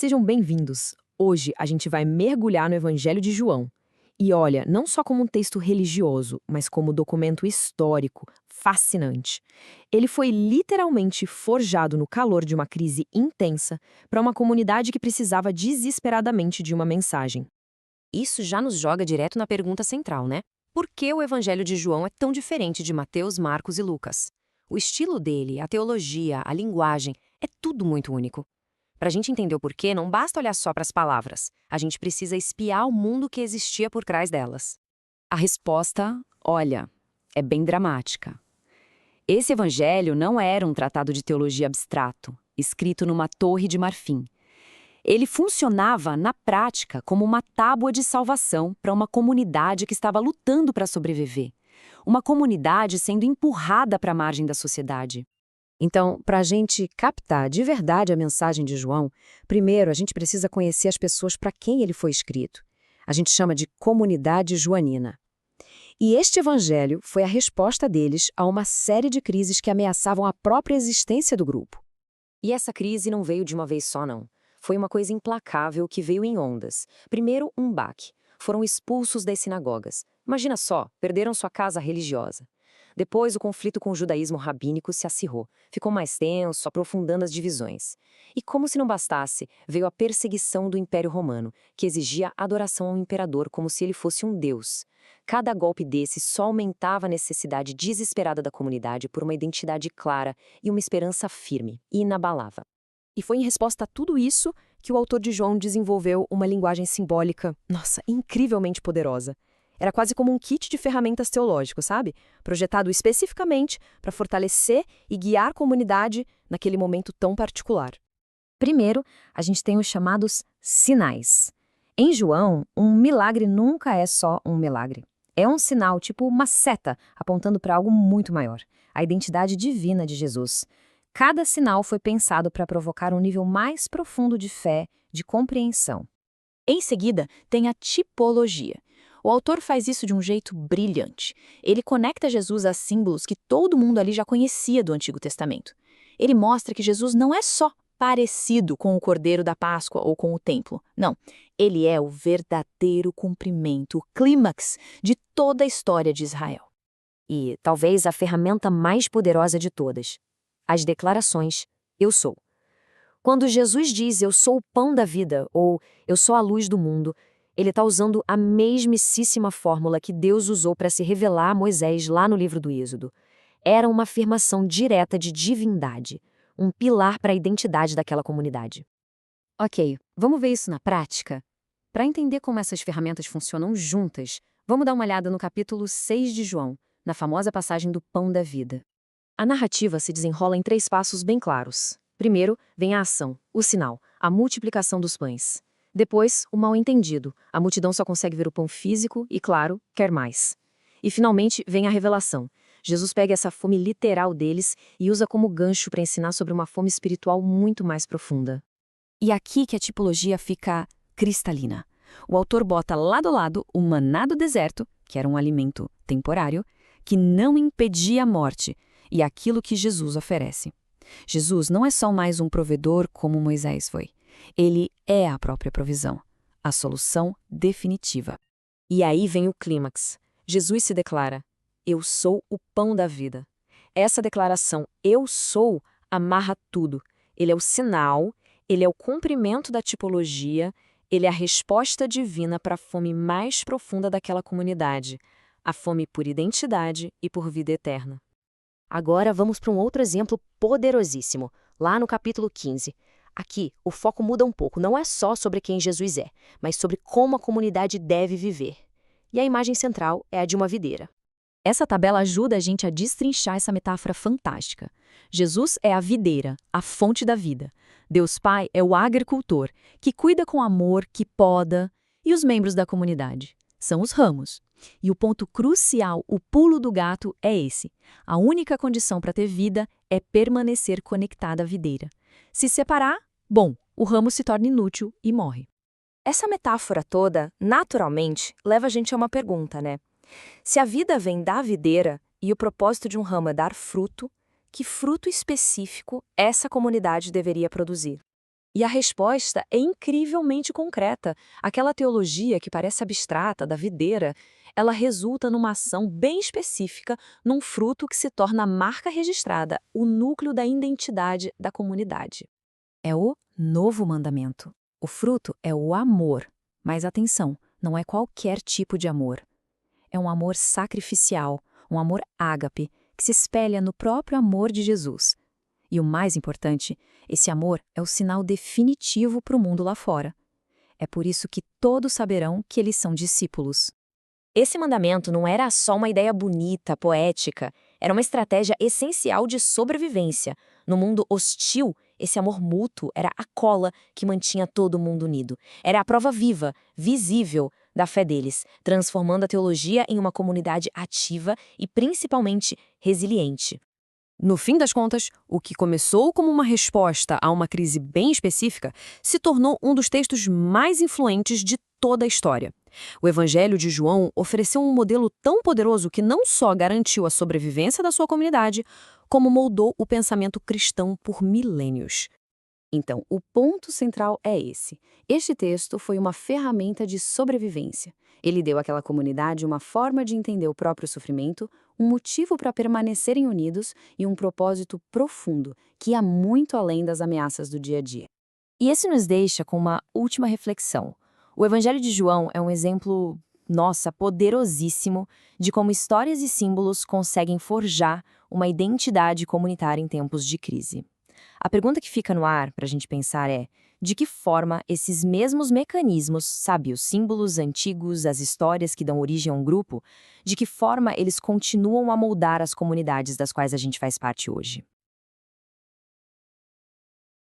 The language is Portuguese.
Sejam bem-vindos! Hoje a gente vai mergulhar no Evangelho de João. E olha, não só como um texto religioso, mas como documento histórico, fascinante. Ele foi literalmente forjado no calor de uma crise intensa para uma comunidade que precisava desesperadamente de uma mensagem. Isso já nos joga direto na pergunta central, né? Por que o Evangelho de João é tão diferente de Mateus, Marcos e Lucas? O estilo dele, a teologia, a linguagem, é tudo muito único. Para a gente entender o porquê, não basta olhar só para as palavras. A gente precisa espiar o mundo que existia por trás delas. A resposta, olha, é bem dramática. Esse evangelho não era um tratado de teologia abstrato, escrito numa torre de marfim. Ele funcionava, na prática, como uma tábua de salvação para uma comunidade que estava lutando para sobreviver. Uma comunidade sendo empurrada para a margem da sociedade. Então, para a gente captar de verdade a mensagem de João, primeiro a gente precisa conhecer as pessoas para quem ele foi escrito. A gente chama de comunidade joanina. E este evangelho foi a resposta deles a uma série de crises que ameaçavam a própria existência do grupo. E essa crise não veio de uma vez só, não. Foi uma coisa implacável que veio em ondas. Primeiro, um baque. Foram expulsos das sinagogas. Imagina só, perderam sua casa religiosa. Depois, o conflito com o judaísmo rabínico se acirrou. Ficou mais tenso, aprofundando as divisões. E como se não bastasse, veio a perseguição do Império Romano, que exigia adoração ao imperador como se ele fosse um deus. Cada golpe desse só aumentava a necessidade desesperada da comunidade por uma identidade clara e uma esperança firme e inabalável. E foi em resposta a tudo isso que o autor de João desenvolveu uma linguagem simbólica, incrivelmente poderosa. Era quase como um kit de ferramentas teológico, sabe? Projetado especificamente para fortalecer e guiar a comunidade naquele momento tão particular. Primeiro, a gente tem os chamados sinais. Em João, um milagre nunca é só um milagre. É um sinal, tipo uma seta, apontando para algo muito maior, a identidade divina de Jesus. Cada sinal foi pensado para provocar um nível mais profundo de fé, de compreensão. Em seguida, tem a tipologia. O autor faz isso de um jeito brilhante. Ele conecta Jesus a símbolos que todo mundo ali já conhecia do Antigo Testamento. Ele mostra que Jesus não é só parecido com o Cordeiro da Páscoa ou com o Templo. Não, ele é o verdadeiro cumprimento, o clímax de toda a história de Israel. E talvez a ferramenta mais poderosa de todas: as declarações "eu sou". Quando Jesus diz "eu sou o pão da vida" ou "eu sou a luz do mundo", ele está usando a mesmíssima fórmula que Deus usou para se revelar a Moisés lá no livro do Êxodo. Era uma afirmação direta de divindade, um pilar para a identidade daquela comunidade. Ok, vamos ver isso na prática? Para entender como essas ferramentas funcionam juntas, vamos dar uma olhada no capítulo 6 de João, na famosa passagem do pão da vida. A narrativa se desenrola em 3 passos bem claros. Primeiro, vem a ação, o sinal, a multiplicação dos pães. Depois, o mal-entendido. A multidão só consegue ver o pão físico e, claro, quer mais. E, finalmente, vem a revelação. Jesus pega essa fome literal deles e usa como gancho para ensinar sobre uma fome espiritual muito mais profunda. E aqui que a tipologia fica cristalina. O autor bota lado a lado o maná do deserto, que era um alimento temporário, que não impedia a morte, e aquilo que Jesus oferece. Jesus não é só mais um provedor como Moisés foi. Ele é a própria provisão, a solução definitiva. E aí vem o clímax. Jesus se declara: "Eu sou o pão da vida". Essa declaração "eu sou" amarra tudo. Ele é o sinal, ele é o cumprimento da tipologia, ele é a resposta divina para a fome mais profunda daquela comunidade, a fome por identidade e por vida eterna. Agora vamos para um outro exemplo poderosíssimo, lá no capítulo 15. Aqui, o foco muda um pouco, não é só sobre quem Jesus é, mas sobre como a comunidade deve viver. E a imagem central é a de uma videira. Essa tabela ajuda a gente a destrinchar essa metáfora fantástica. Jesus é a videira, a fonte da vida. Deus Pai é o agricultor, que cuida com amor, que poda, e os membros da comunidade são os ramos. E o ponto crucial, o pulo do gato, é esse. A única condição para ter vida é permanecer conectada à videira. Se separar, bom, o ramo se torna inútil e morre. Essa metáfora toda, naturalmente, leva a gente a uma pergunta, né? Se a vida vem da videira e o propósito de um ramo é dar fruto, que fruto específico essa comunidade deveria produzir? E a resposta é incrivelmente concreta. Aquela teologia que parece abstrata, da videira, ela resulta numa ação bem específica, num fruto que se torna a marca registrada, o núcleo da identidade da comunidade. É o novo mandamento. O fruto é o amor. Mas atenção, não é qualquer tipo de amor. É um amor sacrificial, um amor ágape, que se espelha no próprio amor de Jesus. E o mais importante, esse amor é o sinal definitivo para o mundo lá fora. É por isso que todos saberão que eles são discípulos. Esse mandamento não era só uma ideia bonita, poética, era uma estratégia essencial de sobrevivência. No mundo hostil, esse amor mútuo era a cola que mantinha todo mundo unido. Era a prova viva, visível, da fé deles, transformando a teologia em uma comunidade ativa e principalmente resiliente. No fim das contas, o que começou como uma resposta a uma crise bem específica se tornou um dos textos mais influentes de toda a história. O Evangelho de João ofereceu um modelo tão poderoso que não só garantiu a sobrevivência da sua comunidade, como moldou o pensamento cristão por milênios. Então, o ponto central é esse. Este texto foi uma ferramenta de sobrevivência. Ele deu àquela comunidade uma forma de entender o próprio sofrimento, um motivo para permanecerem unidos e um propósito profundo, que ia muito além das ameaças do dia a dia. E esse nos deixa com uma última reflexão. O Evangelho de João é um exemplo, poderosíssimo de como histórias e símbolos conseguem forjar uma identidade comunitária em tempos de crise. A pergunta que fica no ar para a gente pensar é: de que forma esses mesmos mecanismos, os símbolos antigos, as histórias que dão origem a um grupo, de que forma eles continuam a moldar as comunidades das quais a gente faz parte hoje?